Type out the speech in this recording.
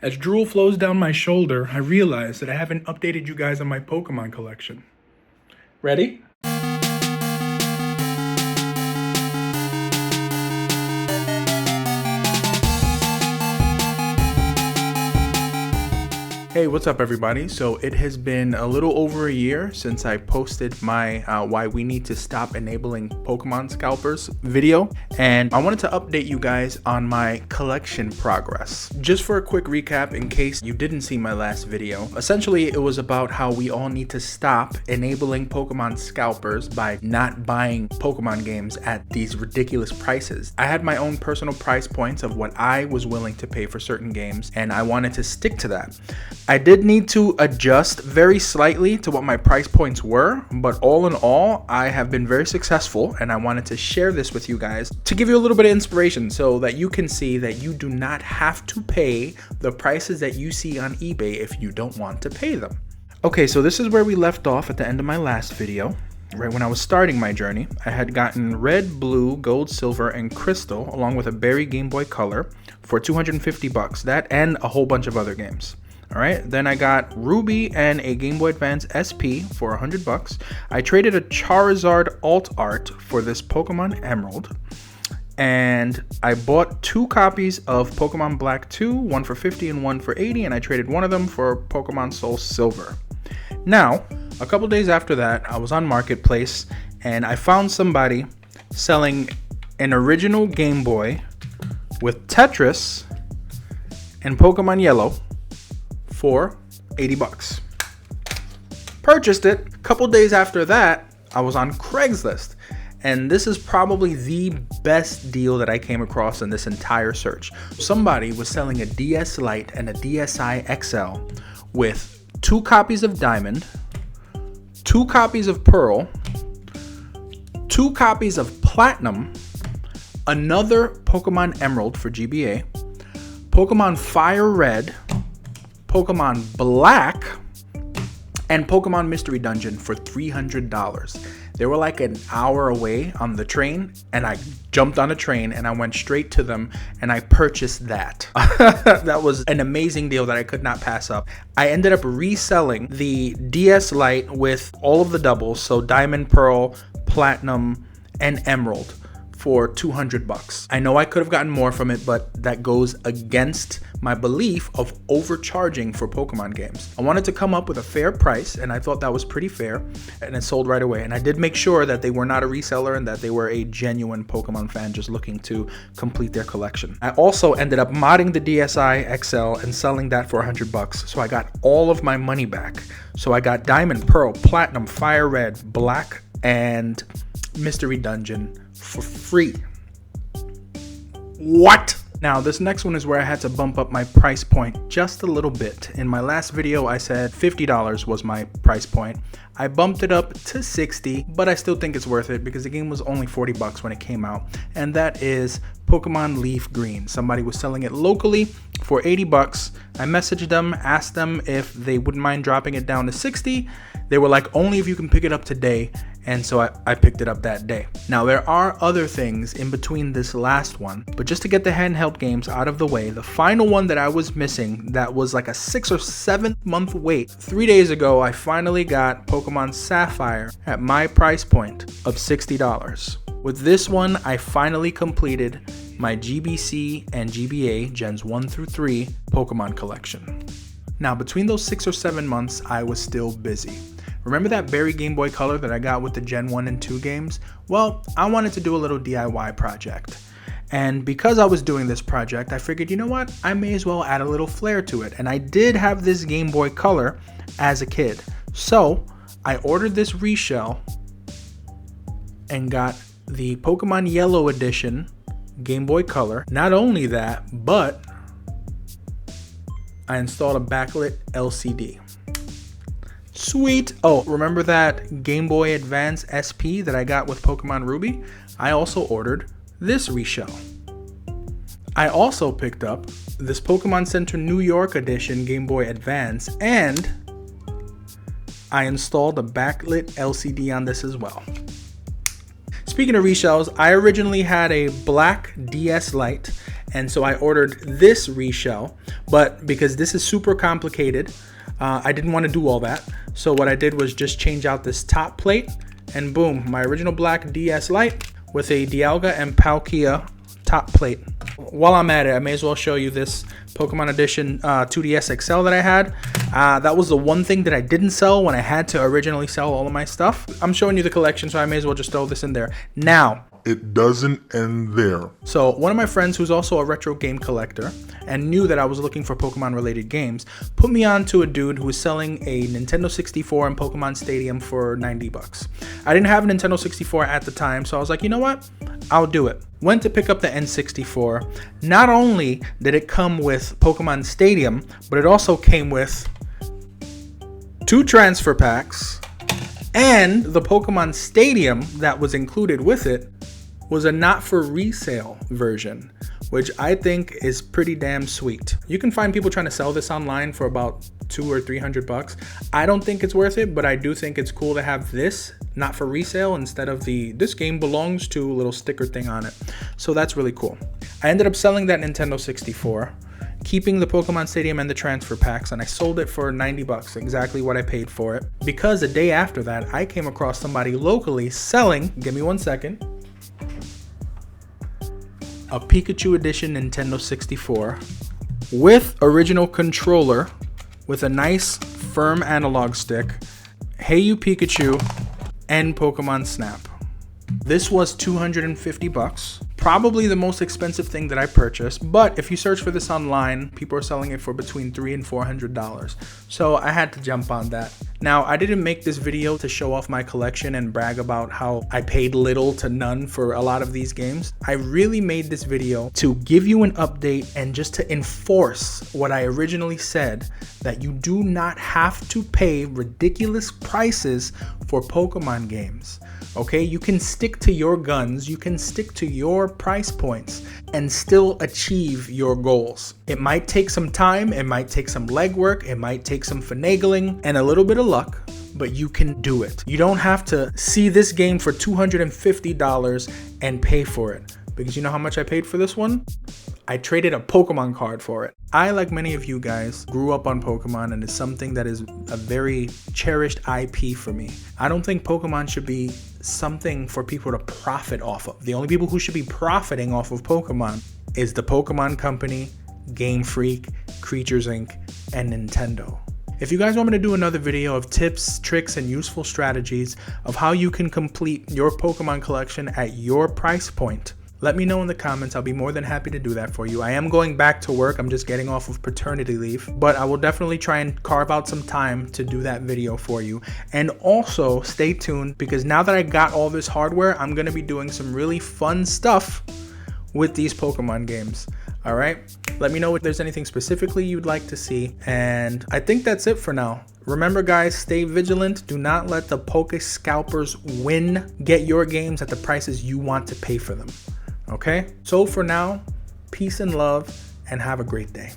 As drool flows down my shoulder, I realize that I haven't updated you guys on my Pokemon collection. Ready? Hey, what's up everybody? So it has been a little over a year since I posted my why we need to stop enabling Pokemon Scalpers video, and I wanted to update you guys on my collection progress. Just for a quick recap in case you didn't see my last video, essentially it was about how we all need to stop enabling Pokemon Scalpers by not buying Pokemon games at these ridiculous prices. I had my own personal price points of what I was willing to pay for certain games, and I wanted to stick to that. I did need to adjust very slightly to what my price points were, but all in all, I have been very successful, and I wanted to share this with you guys to give you a little bit of inspiration so that you can see that you do not have to pay the prices that you see on eBay if you don't want to pay them. Okay, so this is where we left off at the end of my last video. Right when I was starting my journey, I had gotten red, blue, gold, silver, and crystal along with a berry Game Boy Color for 250 bucks. That and a whole bunch of other games. Alright, then I got Ruby and a Game Boy Advance SP for 100 bucks. I traded a Charizard alt art for this Pokemon Emerald. And I bought 2 copies of Pokemon Black 2, one for 50 and one for 80, and I traded one of them for Pokemon Soul Silver. Now, a couple days after that, I was on Marketplace and I found somebody selling an original Game Boy with Tetris and Pokemon Yellow for 80 bucks. Purchased it. A couple days after that, I was on Craigslist, and this is probably the best deal that I came across in this entire search. Somebody was selling a DS Lite and a DSi XL with 2 copies of Diamond, 2 copies of Pearl, 2 copies of Platinum, another Pokemon Emerald for GBA, Pokemon Fire Red, Pokemon Black, and Pokemon Mystery Dungeon for $300. They were like an hour away on the train, and I jumped on a train and I went straight to them and I purchased that. That was an amazing deal that I could not pass up. I ended up reselling the DS Lite with all of the doubles, so Diamond, Pearl, Platinum, and Emerald, for 200 bucks. I know I could have gotten more from it, but that goes against my belief of overcharging for Pokemon games. I wanted to come up with a fair price, and I thought that was pretty fair, and it sold right away. And I did make sure that they were not a reseller and that they were a genuine Pokemon fan just looking to complete their collection. I also ended up modding the DSi XL and selling that for 100 bucks, so I got all of my money back. So I got Diamond, Pearl, Platinum, Fire Red, Black, and Mystery Dungeon for free. What? Now this next one is where I had to bump up my price point just a little bit. In my last video I said $50 was my price point. I bumped it up to $60, but I still think it's worth it because the game was only 40 bucks when it came out, and that is Pokemon Leaf Green. Somebody was selling it locally for 80 bucks. I messaged them, asked them if they wouldn't mind dropping it down to 60. They were like, only if you can pick it up today. And so I picked it up that day. Now there are other things in between this last one, but just to get the handheld games out of the way, the final one that I was missing that was like a 6 or 7 month wait, 3 days ago I finally got Pokemon Sapphire at my price point of $60. With this one I finally completed my GBC and GBA Gens 1 through 3 Pokemon collection. Now between those 6 or 7 months I was still busy. Remember that berry Game Boy Color that I got with the Gen 1 and 2 games? Well, I wanted to do a little DIY project. And because I was doing this project, I figured, you know what? I may as well add a little flair to it. And I did have this Game Boy Color as a kid. So I ordered this reshell and got the Pokemon Yellow Edition Game Boy Color. Not only that, but I installed a backlit LCD. Sweet. Oh, remember that Game Boy Advance SP that I got with Pokemon Ruby? I also ordered this reshell. I also picked up this Pokemon Center New York Edition Game Boy Advance, and I installed a backlit LCD on this as well. Speaking of reshells, I originally had a black DS Lite And so I ordered this reshell, but because this is super complicated, I didn't want to do all that. So what I did was just change out this top plate, and boom, my original black DS Lite with a Dialga and Palkia top plate. While I'm at it, I may as well show you this Pokemon Edition 2DS XL that I had. That was the one thing that I didn't sell when I had to originally sell all of my stuff. I'm showing you the collection, so I may as well just throw this in there. Now, it doesn't end there. So one of my friends who's also a retro game collector and knew that I was looking for Pokemon related games put me on to a dude who was selling a Nintendo 64 and Pokemon Stadium for 90 bucks. I didn't have a Nintendo 64 at the time, so I was like, you know what? I'll do it. Went to pick up the N64. Not only did it come with Pokemon Stadium, but it also came with 2 transfer packs, and the Pokemon Stadium that was included with it was a not for resale version, which I think is pretty damn sweet. You can find people trying to sell this online for about $200 or $300. I don't think it's worth it, but I do think it's cool to have this not for resale instead of the "this game belongs to" little sticker thing on it. So that's really cool. I ended up selling that Nintendo 64, keeping the Pokemon Stadium and the transfer packs, and I sold it for 90 bucks, exactly what I paid for it. Because the day after that, I came across somebody locally selling, give me 1 second, a Pikachu Edition Nintendo 64 with original controller with a nice firm analog stick, Hey You Pikachu, and Pokemon Snap. This was 250 bucks. Probably the most expensive thing that I purchased, but if you search for this online, people are selling it for between $300 and $400. So I had to jump on that. Now, I didn't make this video to show off my collection and brag about how I paid little to none for a lot of these games. I really made this video to give you an update and just to enforce what I originally said, that you do not have to pay ridiculous prices for Pokemon games. Okay, you can stick to your guns, you can stick to your price points and still achieve your goals. It might take some time, it might take some legwork, it might take some finagling and a little bit of luck, but you can do it. You don't have to see this game for $250 and pay for it. Because you know how much I paid for this one? I traded a Pokemon card for it. I, like many of you guys, grew up on Pokemon, and it's something that is a very cherished IP for me. I don't think Pokemon should be something for people to profit off of. The only people who should be profiting off of Pokemon is the Pokemon Company, Game Freak, Creatures Inc., and Nintendo. If you guys want me to do another video of tips, tricks, and useful strategies of how you can complete your Pokemon collection at your price point, let me know in the comments. I'll be more than happy to do that for you. I am going back to work. I'm just getting off of paternity leave, but I will definitely try and carve out some time to do that video for you. And also stay tuned, because now that I got all this hardware, I'm going to be doing some really fun stuff with these Pokemon games. All right, let me know if there's anything specifically you'd like to see. And I think that's it for now. Remember guys, stay vigilant. Do not let the Poke Scalpers win. Get your games at the prices you want to pay for them. Okay, so for now, peace and love, and have a great day.